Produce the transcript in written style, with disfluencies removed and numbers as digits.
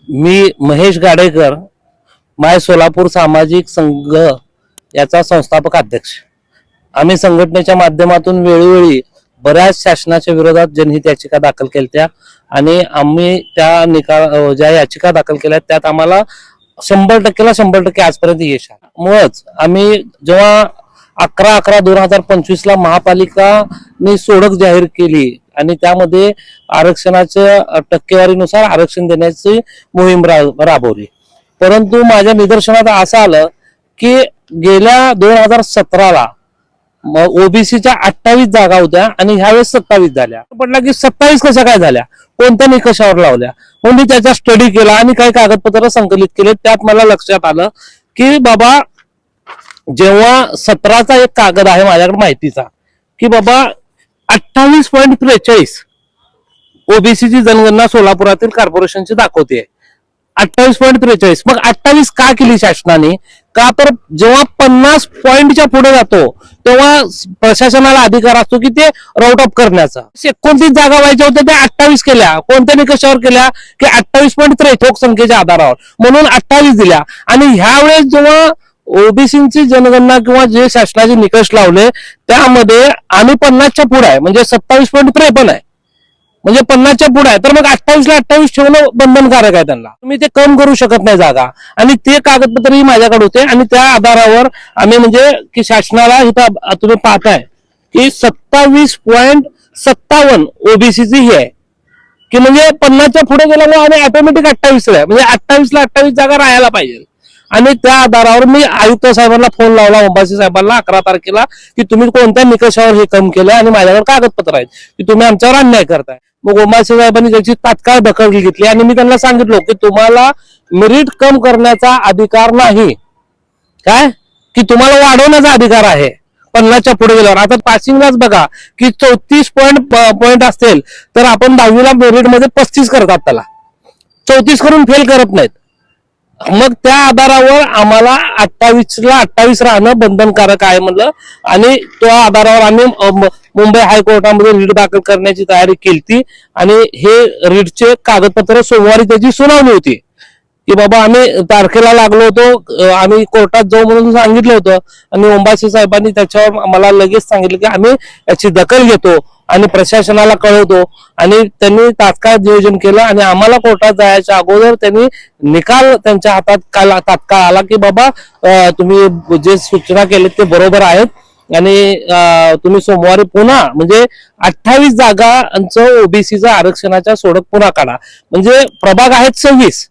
मी महेश गाडेकर, माय सोलापूर सामाजिक संघ याचा संस्थापक अध्यक्ष। आम्ही संघटनेच्या माध्यमातून वेळोवेळी बऱ्याच शासनाच्या विरोधात जनहित याचिका दाखल केल्या आणि आम्ही त्या ज्या याचिका दाखल केल्या त्यात आम्हाला 100% आजपर्यंत यश आहे। मुळच आम्ही जेव्हा 11/11/2025 ला महापालिकाने सोडत जाहीर केली आणि त्यामध्ये आरक्षणाच्या टक्केवारीनुसार आरक्षण देण्याची मोहीम राबवली, परंतु माझ्या निदर्शनात असं आलं की गेल्या 2017 ला ओबीसीच्या 28 जागा होत्या आणि ह्यावेळेस 27 झाल्या। पडला की 27 कशा काय झाल्या, कोणत्या निकषावर लावल्या, म्हणून मी त्याचा स्टडी केला आणि काही कागदपत्र संकलित केले। त्यात मला लक्षात आलं की बाबा जेव्हा 17चा एक कागद आहे माझ्याकडे माहितीचा की बाबा 28.43 ओबीसीची जनगणना सोलापुरातील कॉर्पोरेशनची दाखवते 28.43। मग 28 का केली शासनाने? का तर जेव्हा 50 पॉइंटच्या पुढे जातो तेव्हा प्रशासनाला अधिकार असतो की ते राऊट ऑफ करण्याचा। 29 जागा व्हायच्या होत्या त्या 28 केल्या। कोणत्या निकषावर केल्या? की 28.43 लोकसंख्येच्या आधारावर, म्हणून 28 दिल्या। आणि ह्यावेळेस जेव्हा ओबीसीची जनगणना किंवा जे शासनाचे निकष लावले त्यामध्ये आम्ही 50च्या पुढे आहे, म्हणजे 27.53 आहे, म्हणजे 50च्या पुढे आहे। तर मग 28 ला 28 ठेवणं बंधनकारक आहे त्यांना, तुम्ही ते कम करू शकत नाही जागा। आणि ते कागदपत्रही माझ्याकडे होते आणि त्या आधारावर आम्ही म्हणजे की शासनाला इथं तुम्ही पाहताय की 27.57 ओबीसीची ही आहे की म्हणजे 50च्या पुढे गेल्यामुळे आम्ही ऑटोमॅटिक 28 आहे, म्हणजे 28 ला 28 जागा राहायला पाहिजे। आणि त्या आधारावर मी आयुक्त साहेबांना फोन लावला, ओंबासी साहेबांना 11 तारखेला, की तुम्ही कोणत्या निकषावर हे कम केलं आणि माझ्याकडे कागदपत्र आहेत की तुम्ही आमच्यावर अन्याय करताय। मग ओंबासी साहेबांनी त्याची तात्काळ दखल घेतली आणि मी त्यांना सांगितलं की तुम्हाला मेरिट कम करण्याचा अधिकार नाही, काय की तुम्हाला वाढवण्याचा अधिकार आहे 50च्या पुढे गेल्यावर। आता पासिंगलाच बघा की 34 पॉइंट असतील तर आपण 10वीला मेरिट मध्ये 35 करतात, त्याला 34 करून फेल करत नाहीत। मग त्या आधारावर आम्हाला 28 ला 28 राहणं बंधनकारक आहे म्हणलं आणि त्या आधारावर आम्ही मुंबई हायकोर्टामध्ये रीट दाखल करण्याची तयारी केली आणि हे रीटचे कागदपत्र सोमवारी त्याची सुनावणी होती की बाबा आम्ही तारखेला लागलो होतो, आम्ही कोर्टात जाऊ म्हणून सांगितलं होतं आणि ओंबासी साहेबांनी त्याच्यावर मला लगेच सांगितलं की आम्ही याची दखल घेतो आणि प्रशासनाला कळवतो। आणि त्यांनी तात्काळ नियोजन केलं आणि आम्हाला कोर्टात जायच्या अगोदर त्यांनी निकाल त्यांच्या हातात तात्काळ आला की बाबा तुम्ही जे सूचना केली ते बरोबर आहेत आणि तुम्ही सोमवारी पुन्हा म्हणजे 28 जागांचं ओबीसीचं आरक्षणाच्या सोडत पुन्हा काढा, म्हणजे प्रभाग आहेत 26